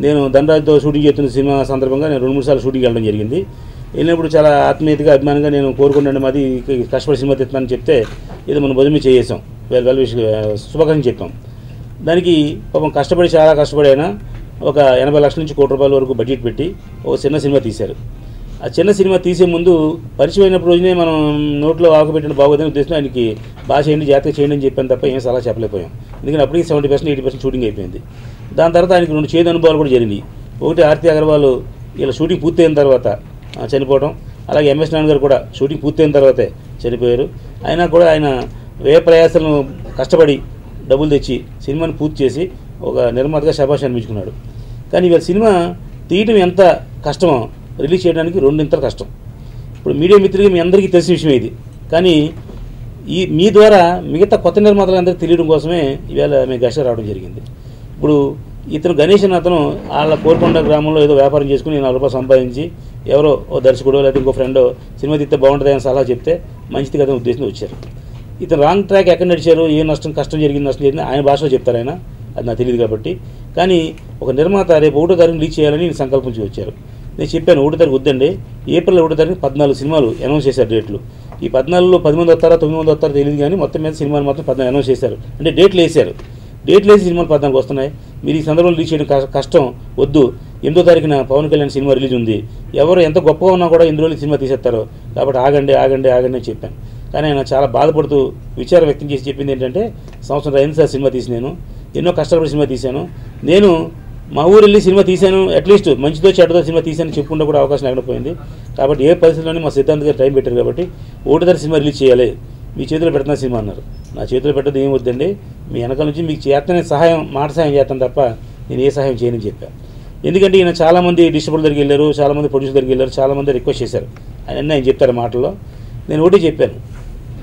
నేను ధనరాజ్తో షూటింగ్ చేస్తున్న సినిమా సందర్భంగా నేను 2-3 సార్లు షూటింగ్ వెళ్ళడం జరిగింది. వెళ్ళినప్పుడు చాలా ఆత్మీయతగా అభిమానంగా నేను కోరుకుంటాను మాది కష్టపడి సినిమా తెస్తున్నానని చెప్తే ఏదో మనం భుజమే చేసాం, శుభాకాంక్షలు చెప్పాం. దానికి పాపం కష్టపడి చాలా కష్టపడి అయినా ఒక 80 లక్షల నుంచి ₹1 కోటి వరకు బడ్జెట్ పెట్టి ఒక చిన్న సినిమా తీశారు. ఆ చిన్న సినిమా తీసే ముందు పరిచయం అయినప్పుడు రోజునే మనం నోట్లో ఆకుపెట్టిన బాగోదని ఉద్దేశంతో ఆయనకి బాగా చేయండి, జాగ్రత్తగా చేయండి అని చెప్పాను తప్ప ఏం సలహా చెప్పలేకపోయాం. ఎందుకంటే అప్పటికి 70% 80% షూటింగ్ అయిపోయింది. దాని తర్వాత ఆయనకి 2 చేదు అనుభవాలు కూడా జరిగినాయి. ఒకటి ఆర్తి అగర్వాల్ ఇలా షూటింగ్ పూర్తయిన తర్వాత చనిపోవడం, అలాగే ఎంఎస్ నారాయణ గారు కూడా షూటింగ్ పూర్తయిన తర్వాతే చనిపోయారు. అయినా కూడా ఆయన వ్యయ ప్రయాసాలను కష్టపడి డబ్బులు తెచ్చి సినిమాని పూర్తి చేసి ఒక నిర్మాతగా శభాష్ అనిపించుకున్నాడు. కానీ ఇవాళ సినిమా తీయటం ఎంత కష్టమో రిలీజ్ చేయడానికి 2 ఇంతలు కష్టం. ఇప్పుడు మీడియా మిత్రులకి మీ అందరికీ తెలిసిన విషయం ఇది. కానీ మీ ద్వారా మిగతా కొత్త నిర్మాతలందరికీ తెలియడం కోసమే ఇవాళ మేము గెస్ట్గా రావడం జరిగింది. ఇప్పుడు ఇతను గణేష్ అని అతను వాళ్ళ కోరుకొండ గ్రామంలో ఏదో వ్యాపారం చేసుకుని ₹4 సంపాదించి ఎవరో ఓ దర్శకుడో లేదా ఇంకో ఫ్రెండో సినిమా తీస్తే బాగుంటుంది అని సలహా చెప్తే మంచిది కదా ఉద్దేశంతో వచ్చారు. ఇతను రాంగ్ ట్రాక్ ఎక్కడ నడిచారు, ఏ కష్టం జరిగింది ఆయన భాషలో చెప్తారు. ఆయన అది నాకు తెలియదు కాబట్టి. కానీ ఒక నిర్మాత రేపు 1వ తారీఖు రిలీజ్ చేయాలని సంకల్పించి వచ్చారు. నేను చెప్పాను 1వ తారీఖు వద్దండి, ఏప్రిల్ 1వ తారీఖు 14 సినిమాలు అనౌన్స్ చేశారు డేట్లు. ఈ 14లో 10 మంది వస్తారా 9 మంది వస్తారో తెలియదు, కానీ మొత్తం మీద సినిమాలు మాత్రం 14 అనౌన్స్ చేశారు. అంటే డేట్లు వేసారు. డేట్లు వేసి సినిమాలు 14 వస్తున్నాయి. మీరు ఈ సందర్భంలో రిలీజ్ చేయడం కష్టం, వద్దు. 8వ తారీఖున పవన్ కళ్యాణ్ సినిమా రిలీజ్ ఉంది. ఎవరు ఎంత గొప్పగా ఉన్నా కూడా ఇందులో సినిమా తీసేస్తారు, కాబట్టి ఆగండి అని చెప్పాను. కానీ ఆయన చాలా బాధపడుతూ విచారం వ్యక్తం చేసి చెప్పింది ఏంటంటే, సంవత్సరం అయింది సార్ సినిమా తీసి, నేను ఎన్నో కష్టపడి సినిమా తీశాను, నేను మా ఊరు వెళ్ళి సినిమా తీశాను, అట్లీస్ట్ మంచిదో చెడ్డదో సినిమా తీశాను చెప్పుకుంటూ కూడా అవకాశం లేకుండా పోయింది. కాబట్టి ఏ పరిస్థితుల్లోనే మా సిద్ధాంత్ గారు టైం పెట్టారు కాబట్టి 1వ తారీఖు సినిమా రిలీజ్ చేయాలి, మీ చేతిలో పెడుతున్న సినిమా అన్నారు. నా చేతిలో పెట్టదు ఏం వద్దండి, మీ వెనకాల నుంచి మీకు చేతనే సహాయం, మాట సహాయం చేస్తాను తప్ప నేను ఏ సహాయం చేయనని చెప్పాను. ఎందుకంటే ఈయన చాలామంది డిస్ట్రిబ్యూటర్ దగ్గరికి వెళ్ళారు, చాలామంది ప్రొడ్యూసర్ దగ్గరికి వెళ్ళారు, చాలామంది రిక్వెస్ట్ చేశారు. ఆయన చెప్తారు మాటల్లో. నేను ఒకటి చెప్పాను,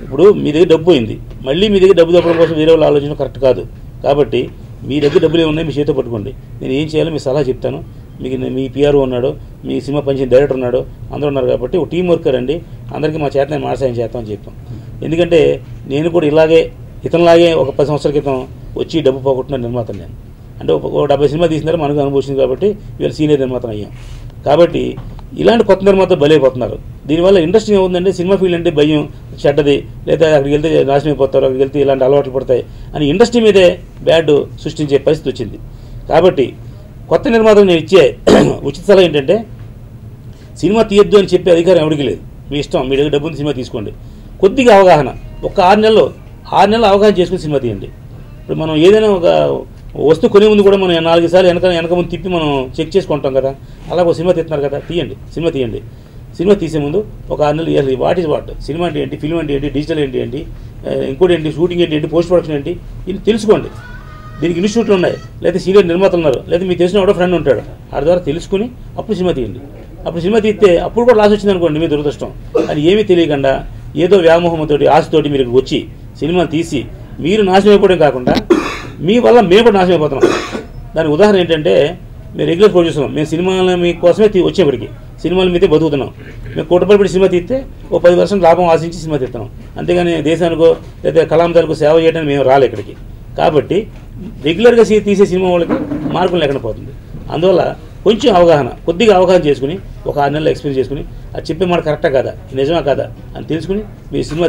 ఇప్పుడు మీ దగ్గర డబ్బు పోయింది, మళ్ళీ మీ దగ్గర డబ్బు దొరకడం కోసం వేరే వాళ్ళు ఆలోచన కరెక్ట్ కాదు. కాబట్టి మీ దగ్గర డబ్బులు ఏమున్నాయి మీ చేతితో పట్టుకోండి, నేను ఏం చేయాలో మీ సలహా చెప్తాను. మీకు మీ పిఆర్ఓ ఉన్నాడు, మీ సినిమా పనిచేసిన డైరెక్టర్ ఉన్నాడు, అందరూ ఉన్నారు కాబట్టి ఒక టీం వర్కర్ అండి, అందరికీ మా చేత నేను మాసాయం చేస్తామని చెప్పాం. ఎందుకంటే నేను కూడా ఇతనిలాగే ఒక 10 సంవత్సరాల క్రితం వచ్చి డబ్బు పోగొట్టిన నిర్మాతను నేను. అంటే ఒక 70 సినిమా తీసినారు, మనకు అనుభవించింది కాబట్టి వీళ్ళు సీనియర్ నిర్మాతను అయ్యాం. కాబట్టి ఇలాంటి కొత్త నిర్మాతలు బలైపోతున్నారు. దీనివల్ల ఇండస్ట్రీ ఏముందంటే, సినిమా ఫీల్డ్ అంటే భయం, చెడ్డది, లేదా అక్కడికి వెళ్తే నాశనం అయిపోతారు, అక్కడికి వెళ్తే ఇలాంటి అలవాట్లు పడతాయి అని ఇండస్ట్రీ మీదే బ్యాడ్ సృష్టించే పరిస్థితి వచ్చింది. కాబట్టి కొత్త నిర్మాతలు నేను ఇచ్చే ఉచిత సలహా ఏంటంటే, సినిమా తీయొద్దు అని చెప్పే అధికారం ఎవరికి లేదు, మీ ఇష్టం, మీ దగ్గర డబ్బుని సినిమా తీసుకోండి. కొద్దిగా అవగాహన, ఒక 6 నెలలు అవగాహన చేసుకుని సినిమా తీయండి. ఇప్పుడు మనం ఏదైనా ఒక వస్తువు కొనే ముందు కూడా మనం 4 సార్లు వెనక ముందు తిప్పి మనం చెక్ చేసుకుంటాం కదా, అలా ఒక సినిమా తీస్తున్నారు కదా, సినిమా తీయండి. సినిమా తీసే ముందు ఒక 6 నెలలు ఇయర్లీ వాట్ సినిమా అంటే ఏంటి, ఫిల్మ్ అంటే ఏంటి, డిజిటల్ ఏంటి, ఇంకోటి ఏంటి, షూటింగ్ ఏంటి, పోస్ట్ ప్రొడక్షన్ ఏంటి, ఇది తెలుసుకోండి. దీనికి ఇన్స్టిట్యూట్లు ఉన్నాయి, లేదా సీనియర్ నిర్మాతలు ఉన్నారు, లేదా మీకు తెలిసిన ఎవడో ఫ్రెండ్ ఉంటాడు, వాడి ద్వారా తెలుసుకుని అప్పుడు సినిమా తీయండి. అప్పుడు సినిమా తీస్తే అప్పుడు కూడా లాస్ వచ్చింది అనుకోండి, మీ దురదృష్టం. అది ఏమీ తెలియకుండా ఏదో వ్యామోహంతో ఆశతోటి మీరు వచ్చి సినిమాలు తీసి మీరు నాశనం అయిపోవడం కాకుండా మీ వల్ల మేము కూడా నాశనం అయిపోతున్నాం. దానికి ఉదాహరణ ఏంటంటే, మేము రెగ్యులర్ ప్రొడ్యూసర్, మేము సినిమాలు మీకోసమే వచ్చేప్పటికి సినిమాల మీదే బతుకుతున్నాం. మేము ₹1 కోటి పెట్టి సినిమా తీస్తే ఓ 10% లాభం ఆశించి సినిమా తీస్తున్నాం, అంతేగాని దేశానికో లేదా కళాంతరాలకు సేవ చేయడానికి మేము రాలే ఇక్కడికి. కాబట్టి రెగ్యులర్గా తీసే సినిమా వాళ్ళకి మార్కులు లేకుండా పోతుంది. అందువల్ల కొంచెం కొద్దిగా అవగాహన చేసుకుని ఒక 6 నెలలు ఎక్స్పీరియన్స్ చేసుకుని అది చెప్పే మాట కరెక్టా కాదా, నిజమా కాదా అని తెలుసుకుని మీరు సినిమా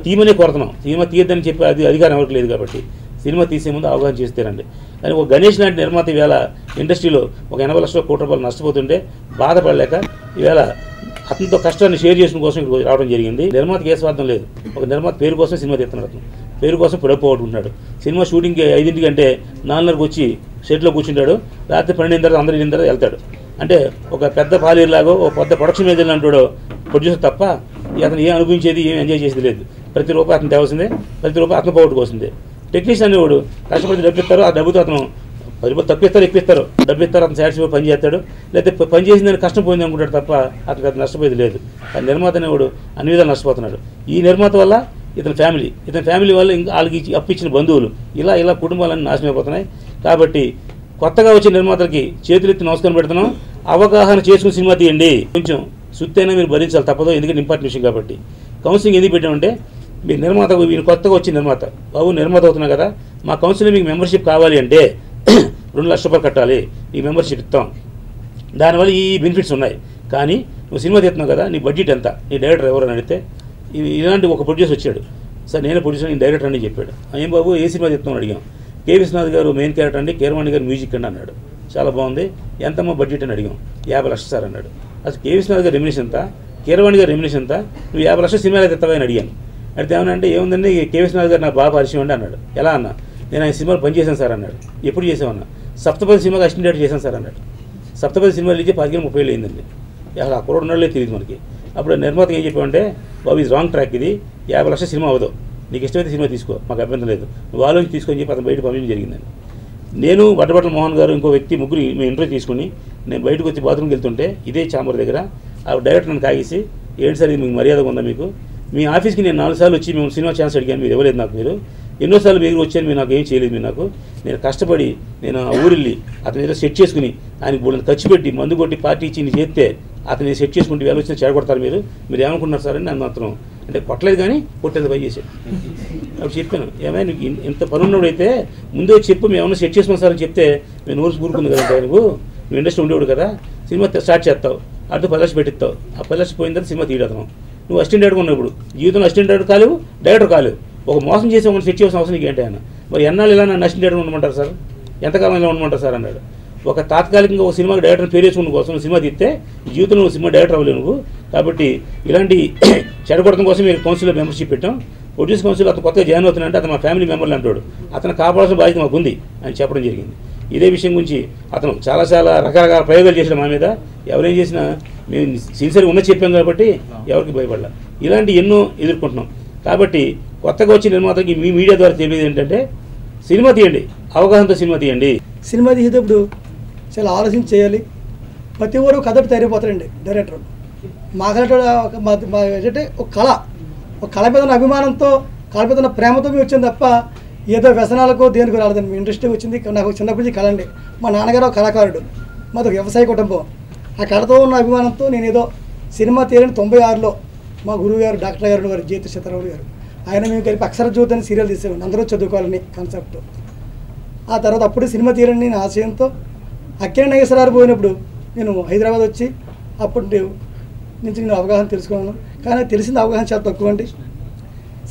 తీయమనే కోరుతున్నాం. సినిమా తీయద్దని చెప్పే అధికారం ఎవరికి లేదు. కాబట్టి సినిమా తీసే ముందు అవగాహన చేస్తేనండి. కానీ ఒక గణేష్ లాంటి నిర్మాత ఈవేళ ఇండస్ట్రీలో ఒక 80 లక్షల ₹1 కోటి నష్టపోతుంటే బాధపడలేక ఈవేళ అతనితో కష్టాన్ని షేర్ చేసుకునే కోసం ఇక్కడ రావడం జరిగింది. నిర్మాతకి ఏ స్వార్థం లేదు, ఒక నిర్మాత పేరు కోసం సినిమా తీస్తున్నాడు, అతను పేరు కోసం డబ్బు పోగొట్టుకుంటున్నాడు. సినిమా షూటింగ్కి 5 గంటే 4:30 వచ్చి షెడ్లో కూర్చుంటాడు, రాత్రి 12 తర్వాత అందరూ 8 తర్వాత వెళ్తాడు. అంటే ఒక పెద్ద పాలీర్లాగో ఒక పెద్ద ప్రొడక్షన్ మీద అంటాడో ప్రొడ్యూసర్ తప్ప అతను ఏం అనుభవించేది, ఏం ఎంజాయ్ చేసేది లేదు. ప్రతి రూపాయి అతను తేవాల్సిందే, ప్రతి రూపాయి అతను పోగొట్టుకోవాల్సిందే. టెక్నీషియన్ అనేవాడు కష్టపడి డబ్బు ఇస్తారు, ఆ డబ్బుతో అతను 10 రూపాయలు తప్పిస్తారు, ఎక్కిస్తారు, డబ్బు ఇస్తారు, అతను సాటిస్ఫై పని చేస్తాడు, లేకపోతే పని చేసిందని కష్టం పోయింది అనుకుంటాడు తప్ప అతనికి అది నష్టపోయేది లేదు. ఆ నిర్మాత అనేవాడు అన్ని విధాలు నష్టపోతున్నాడు. ఈ నిర్మాత వల్ల ఇతని ఫ్యామిలీ వల్ల ఇంకా వాళ్ళకి అప్పిచ్చిన బంధువులు ఇలా కుటుంబాలన్నీ నాశనం అయిపోతున్నాయి. కాబట్టి కొత్తగా వచ్చే నిర్మాతలకి చేతులెత్తి నమస్కారం పెడుతున్నాం, అవగాహన చేసుకుని సినిమా తీయండి. కొంచెం సుత్తైనా మీరు భరించాలి, తప్పదు, ఎందుకంటే ఇంపార్టెంట్ విషయం కాబట్టి. కౌన్సిలింగ్ ఎందుకు పెట్టామంటే, మీరు నిర్మాత, మీరు కొత్తగా వచ్చే నిర్మాత, బాబు నిర్మాత అవుతున్నా కదా, మా కౌన్సిలింగ్ మీకు మెంబర్షిప్ కావాలి అంటే రూ. 2,00,000 కట్టాలి, నీ మెంబర్షిప్ ఇస్తాం, దానివల్ల ఈ బెనిఫిట్స్ ఉన్నాయి. కానీ నువ్వు సినిమా తీస్తున్నావు కదా, నీ బడ్జెట్ ఎంత, నీ డైరెక్టర్ ఎవరు అని అడిగితే ఇలాంటి ఒక ప్రొడ్యూసర్ వచ్చాడు, సార్ నేనే ప్రొడ్యూసర్, నేను డైరెక్టర్ అని చెప్పాడు. ఏం బాబు ఏ సినిమా చెప్తామని అడిగాం. కె విశ్వనాథ్ గారు మెయిన్ క్యారెక్టర్ అండి, కీరవాణి గారు మ్యూజిక్ అండి అన్నాడు. చాలా బాగుంది, ఎంతమ్మా బడ్జెట్ అని అడిగాం. 50 లక్షలు సార్ అన్నాడు. అసలు కె విశ్వనాథ్ గారు రెమ్యునేషన్ ఎంత, కీరవాణి గారు రెమ్యునేషన్ ఎంత, నువ్వు 50 లక్షలు సినిమాలు తెస్తావా అని అడిగాను. అడిగితే ఏమనంటే ఏముందండి కె విశ్వనాథ్ గారు నాకు బాగా పరిచయం అండి అన్నాడు. ఎలా అన్నా, నేను ఆయన సినిమాలు పనిచేశాను సార్ అన్నాడు. ఎప్పుడు చేసామన్నా, సప్తపది సినిమాకి అసిస్టెంట్ డైరెక్టర్ చేశాను సార్ అన్నాడు. సప్తపది సినిమాలు ఇచ్చే 10-30 అయిందండి. అసలు ఆ కుర్రోడు ఉన్నాళ్ళే తెలియదు మనకి. అప్పుడు నిర్మాత ఏం చెప్పామంటే, బాబు ఇది రాంగ్ ట్రాక్, ఇది 50 లక్షల సినిమా అవ్వదు, నీకు ఇష్టమైతే సినిమా తీసుకో, మాకు అభ్యంతరం లేదు, నువ్వు ఆలోచించి తీసుకొని చెప్పి అతను బయట పంపించడం జరిగిందండి. నేను వడ్డబట్ల మోహన్ గారు ఇంకో వ్యక్తి ముగ్గురు మేము ఇంటర్వ్యూ తీసుకుని నేను బయటకు వచ్చి బాత్రూమ్కి వెళ్తుంటే ఇదే చాంబర్ దగ్గర ఆ డైరెక్టర్ నన్ను కాగేసి, ఏంటి సార్ ఇది మీకు మర్యాదగా ఉందా, మీకు మీ ఆఫీస్కి నేను 4 సార్లు వచ్చి మేము సినిమా ఛాన్స్ అడిగాను, మీరు ఇవ్వలేదు నాకు, మీరు ఎన్నోసార్లు మీరు వచ్చాను, మీరు నాకు ఏం చేయలేదు, మీరు నాకు, నేను కష్టపడి నేను ఆ ఊరిల్లి అతను ఏదో సెట్ చేసుకుని ఆయనకు బోళ్ళని ఖర్చు పెట్టి మందు కొట్టి పార్టీ ఇచ్చి నీ చేస్తే అతను సెట్ చేసుకుంటే వేళ వచ్చిన చెడగొడతారు, మీరు ఏమనుకున్నారు సార్ అని నన్ను మాత్రం అంటే కొట్టలేదు కానీ కొట్టేది పై చేశాడు. అప్పుడు చెప్పాను, ఏమైనా నీకు ఇంత పనున్నప్పుడైతే ముందే చెప్పు, మేము ఏమన్నా సెట్ చేసుకున్నాం సార్ అని చెప్తే నేను ఊరికి ఊరుకుంది కదా, నువ్వు ఇండస్ట్రీ ఉండేవాడు కదా, సినిమా స్టార్ట్ చేస్తావు, అటు 10 లక్షలు పెట్టిస్తావు, ఆ 10 లక్షలు పోయిన తర్వాత సినిమా తీయడం, నువ్వు అసిస్టెంట్ డైరెక్టర్ ఉన్నప్పుడు జీవితంలో అసిస్టెంట్ డైరెక్టర్ కాలేవు, డైరెక్టర్ కాలేవు, ఒక మోసం చేసి ఒకటి సెట్ చేయాల్సిన అవసరం నీకు ఏంటి ఆయన, మరి ఎన్నాళ్ళు ఇలా నన్ను అసిస్టెంట్ డైరెక్టర్ ఉండమంటారు సార్, ఎంతకాలం ఇలా ఉండమంటారు సార్ అన్నాడు. ఒక తాత్కాలికంగా ఒక సినిమాకి డైరెక్టర్ పేరు వేసుకున్న కోసం నువ్వు సినిమా తీస్తే జీవితంలో నువ్వు సినిమా డైరెక్టర్ అవ్వలేవు నువ్వు, కాబట్టి ఇలాంటి చెడగొట్టడం కోసం మీరు కౌన్సిల్లో మెంబర్షిప్ పెట్టాం, ప్రొడ్యూస్ కౌన్సిల్ అతను కొత్తగా జాయిన్ అవుతున్నాడంటే అతను మా ఫ్యామిలీ మెంబర్లు అంటాడు, అతను కాపాడాల్సిన బాధ్యత మాకు ఉంది అని చెప్పడం జరిగింది. ఇదే విషయం గురించి అతను చాలా రకరకాల ప్రయోగాలు చేసిన మా మీద, ఎవరేం చేసినా మేము సిన్సియర్గా ఉన్న చెప్పాం కాబట్టి ఎవరికి భయపడలే. ఇలాంటి ఎన్నో ఎదుర్కొంటున్నాం. కాబట్టి కొత్తగా వచ్చిన నిర్మాతకి మీ మీడియా ద్వారా తెలియదు ఏంటంటే, సినిమా తీయండి, అవగాహనతో సినిమా తీయండి. సినిమా తీసేటప్పుడు చాలా ఆలోచించి చేయాలి. ప్రతి ఒక్కరు కథటి తయారైపోతారండి డైరెక్టర్. మాకంటే ఏంటంటే ఒక కళ మీద ఉన్న అభిమానంతో, కళ మీద ఉన్న ప్రేమతో మేము వచ్చింది తప్ప ఏదో వ్యసనాలకో దేనికి రాలేదండి. మీ ఇండస్ట్రీ వచ్చింది నాకు చిన్నప్పటి నుంచి కళ అండి. మా నాన్నగారు ఒక కళాకారుడు, మాది వ్యవసాయ కుటుంబం. ఆ కళతో ఉన్న అభిమానంతో నేను ఏదో సినిమా తీయని 96లో మా గురువు గారు డాక్టర్ గారు వారు జ్యోతి సీతారాములు గారు, ఆయన మేము కలిపి అక్షర జ్యోతి అని సీరియల్ తీసేవాడిని, అందరూ చదువుకోవాలని కాన్సెప్ట్. ఆ తర్వాత అప్పుడు సినిమా తీయాలని నేను ఆశయంతో అక్కినే నాగేశ్వరరావు పోయినప్పుడు నేను హైదరాబాద్ వచ్చి అప్పుడు నుంచి నేను అవగాహన తెలుసుకున్నాను. కానీ తెలిసిన అవగాహన చాలా తక్కువ అండి.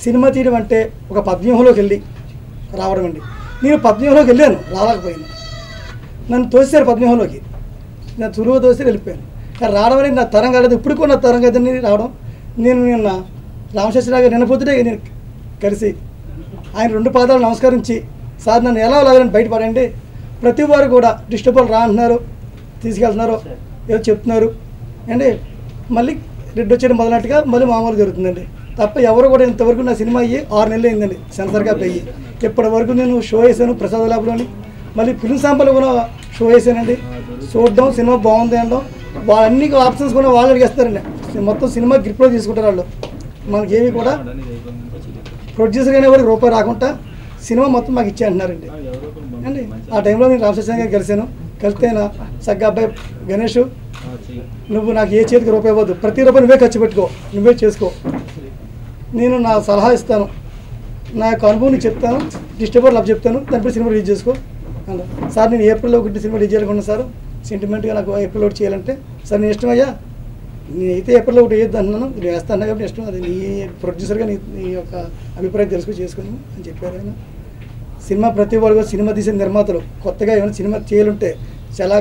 సినిమా తీయడం అంటే ఒక పద్వ్యూహంలోకి వెళ్ళి రావడం అండి. నేను పద్వ్యూహంలోకి వెళ్ళాను, రాలేకపోయాను. నన్ను తోసారు పద్వ్యూహంలోకి, నేను తురువు తోసి వెళ్ళిపోయాను. కానీ రావడం అనేది నా తరం కాలేదు, ఇప్పుడు కూడా నా తరం కదండి రావడం. నేను నిన్న రామశేషరావు గారు నిన్న పొద్దుటే నేను కలిసి ఆయన 2 పాదాలు నమస్కరించి, సార్ నన్ను ఎలా లాగాలని బయటపడండి, ప్రతి వారు కూడా డిస్టర్బర్లు రా అంటున్నారు, తీసుకెళ్తున్నారు, ఏదో చెప్తున్నారు అండి. మళ్ళీ రెడ్ వచ్చేయడం మొదలన్నట్టుగా మళ్ళీ మామూలు జరుగుతుందండి తప్ప ఎవరు కూడా ఇంతవరకు నా సినిమా అయ్యి 6 నెలలు అయిందండి సెన్సర్గా పెయ్యి. ఇప్పటి వరకు నేను షో వేసాను ప్రసాద్ ల్యాబ్లోని, మళ్ళీ ఫిల్మ్ శాంపుల్ కూడా షో వేసానండి. చూడడం సినిమా బాగుంది అనడం, వాళ్ళన్ని ఆప్షన్స్ కూడా వాళ్ళు అడిగేస్తారండి. మొత్తం సినిమా గ్రిప్లో తీసుకుంటారు వాళ్ళు. మనకేమి కూడా ప్రొడ్యూసర్ అయిన వరకు రూపాయి రాకుండా సినిమా మొత్తం మాకు ఇచ్చే అంటున్నారండి అండి. ఆ టైంలో నేను రామశేషన్ గారు కలిసాను. కలిస్తే సగ్గా అబ్బాయి గణేష్, నువ్వు నాకు ఏ చేతికి రూపాయి ఇవ్వద్దు, ప్రతి రూపాయి నువ్వే ఖర్చు పెట్టుకో, నువ్వే చేసుకో, నేను నా సలహా ఇస్తాను, నా యొక్క అనుభవం నీకు చెప్తాను, డిస్టర్బర్ లవ్ చెప్తాను, దానిపై సినిమా రిలీజ్ చేసుకో అన్న. సార్ నేను ఏప్రిల్లో 1 సినిమా రిలీజ్ చేయాలనుకున్నాను సార్, సెంటిమెంట్గా నాకు ఏప్రిల్ 1 చేయాలంటే, సార్ నేను ఇష్టమయ్యా, నేనైతే ఏప్రిల్లో 1 వేయద్దు అంటున్నాను, నేను వేస్తాను కాబట్టి ఇష్టం, అది నీ ప్రొడ్యూసర్గా నీ యొక్క అభిప్రాయం తెలుసుకొని అని చెప్పారు ఆయన. సినిమా ప్రతి వాళ్ళు సినిమా తీసే నిర్మాతలు కొత్తగా ఏమైనా సినిమా చేయాలంటే చాలా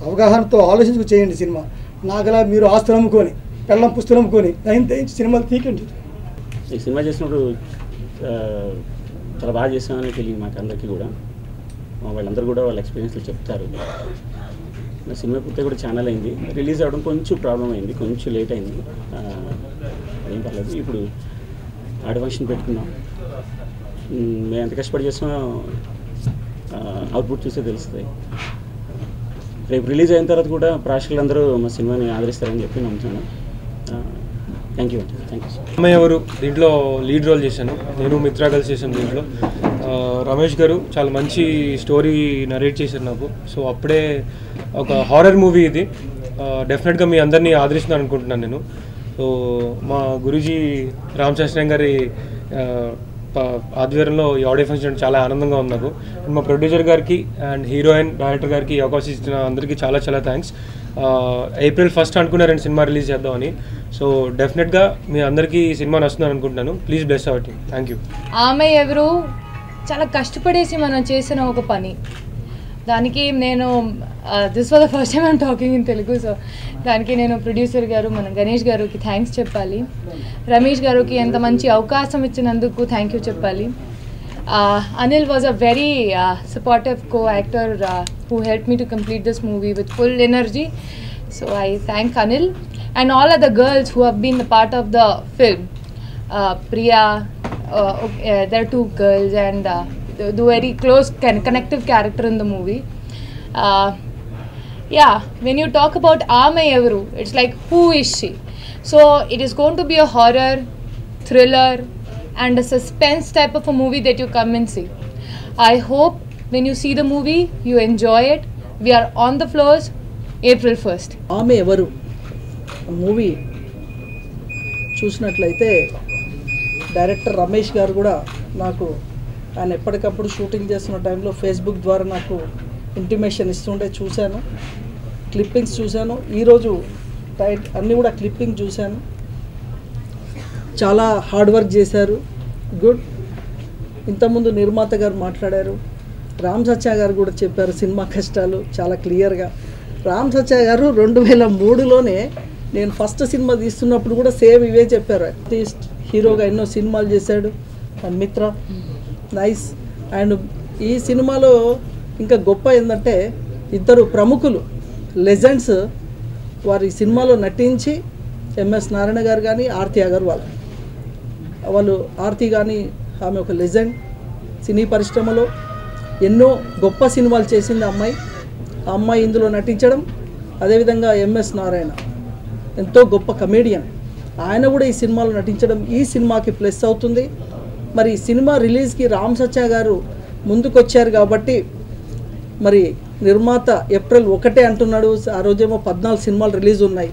అవగాహనతో ఆలోచించుకు చేయండి సినిమా. నాకలా మీరు ఆస్తులు అమ్ముకొని పెళ్ళం పుస్తలు అమ్ముకొని దయించి సినిమాలు తీకండి. ఈ సినిమా చేసినప్పుడు చాలా బాగా చేసామని తెలియదు మాకు అందరికీ కూడా. వాళ్ళందరూ కూడా వాళ్ళ ఎక్స్పీరియన్స్లు చెప్తారు. నా సినిమా పూర్తి కూడా ఛానల్ అయింది, రిలీజ్ అవ్వడం కొంచెం ప్రాబ్లం అయింది, కొంచెం లేట్ అయింది, ఏం పర్లేదు. ఇప్పుడు ఆడి ఫంక్షన్ పెట్టుకున్నాం, మేము ఎంత కష్టపడి చేసినా అవుట్పుట్ చూస్తే తెలుస్తుంది. రేపు రిలీజ్ అయిన తర్వాత కూడా ప్రేక్షకులందరూ మా సినిమాని ఆదరిస్తారని చెప్పి నమ్ముతున్నాను. థ్యాంక్ యూ అమ్మాయి ఎవరు దీంట్లో లీడ్ రోల్ చేశాను, నేను మిత్ర కలిసి చేశాను. దీంట్లో రమేష్ గారు చాలా మంచి స్టోరీ నరేట్ చేశారు నాకు. సో అప్పుడే ఒక హారర్ మూవీ ఇది, డెఫినెట్గా మీ అందరినీ ఆదరిస్తున్నాను అనుకుంటున్నాను నేను. సో మా గురూజీ రామశాస్త్రం గారి ఆధ్వర్యంలో ఈ ఆడియో ఫంక్షన్ చాలా ఆనందంగా ఉంది నాకు. అండ్ మా ప్రొడ్యూసర్ గారికి అండ్ హీరోయిన్ డైరెక్టర్ గారికి ఈ అవకాశం ఇచ్చిన అందరికీ చాలా చాలా థ్యాంక్స్. April 1st అనుకున్నారండి సినిమా రిలీజ్ చేద్దామని. సో డెఫినెట్గా మీ అందరికీ ఈ సినిమా నచ్చుతుందని అనుకుంటున్నాను. Please bless our team. Thank you. ఆమె ఎవరు చాలా కష్టపడేసి మనం చేసిన ఒక పని. దానికి నేను this was the first time I'm talking in Telugu. So దానికి నేను ప్రొడ్యూసర్ గారు మన గణేష్ గారికి థ్యాంక్స్ చెప్పాలి. రమేష్ గారికి ఎంత మంచి అవకాశం ఇచ్చినందుకు థ్యాంక్ యూ చెప్పాలి. Anil was a very supportive co-actor who helped me to complete this movie with full energy. So I thank Anil and all other girls who have been a part of the film. Priya, there are 2 girls and the very close connective character in the movie. Yeah, when you talk about Aame Evaru, it's like who is she? So it is going to be a horror, thriller and a suspense type of a movie that you come and see. I hope when you see the movie, you enjoy it. We are on the floors, April 1st. ఆమె ఎవరు movie చూసినట్లయితే director Ramesh గారు కూడా నాకు ఆయన ఎప్పటికప్పుడు shooting చేస్తున్న టైంలో ఫేస్బుక్ ద్వారా నాకు ఇంటిమేషన్ ఇస్తుంటే చూశాను, క్లిప్పింగ్స్ చూశాను. ఈరోజు అన్నీ కూడా క్లిప్పింగ్ చూశాను. చాలా హార్డ్ వర్క్ చేశారు. గుడ్. ఇంతకుముందు నిర్మాత గారు మాట్లాడారు, రామ్ సత్య గారు కూడా చెప్పారు సినిమా కష్టాలు చాలా క్లియర్గా. రామ్ సత్య గారు 2003లోనే నేను ఫస్ట్ సినిమా తీస్తున్నప్పుడు కూడా సేమ్ ఇవే చెప్పారు. ఆర్టిస్ట్, హీరోగా ఎన్నో సినిమాలు చేశాడు. అండ్ మిత్ర నైస్. అండ్ ఈ సినిమాలో ఇంకా గొప్ప ఏంటంటే ఇద్దరు ప్రముఖులు లెజెండ్స్ వారి సినిమాలో నటించి ఎంఎస్ నారాయణ గారు కానీ ఆర్తి అగర్వాల్ వాళ్ళు ఆర్తి కానీ ఆమె ఒక లెజెండ్ సినీ పరిశ్రమలో ఎన్నో గొప్ప సినిమాలు చేసింది అమ్మాయి. ఆ అమ్మాయి ఇందులో నటించడం, అదేవిధంగా ఎంఎస్ నారాయణ ఎంతో గొప్ప కమేడియన్, ఆయన కూడా ఈ సినిమాలో నటించడం ఈ సినిమాకి ప్లస్ అవుతుంది. మరి సినిమా రిలీజ్కి రామ్ సత్య గారు ముందుకొచ్చారు కాబట్టి మరి నిర్మాత April 1 అంటున్నాడు. ఆ రోజేమో 14 సినిమాలు రిలీజ్ ఉన్నాయి.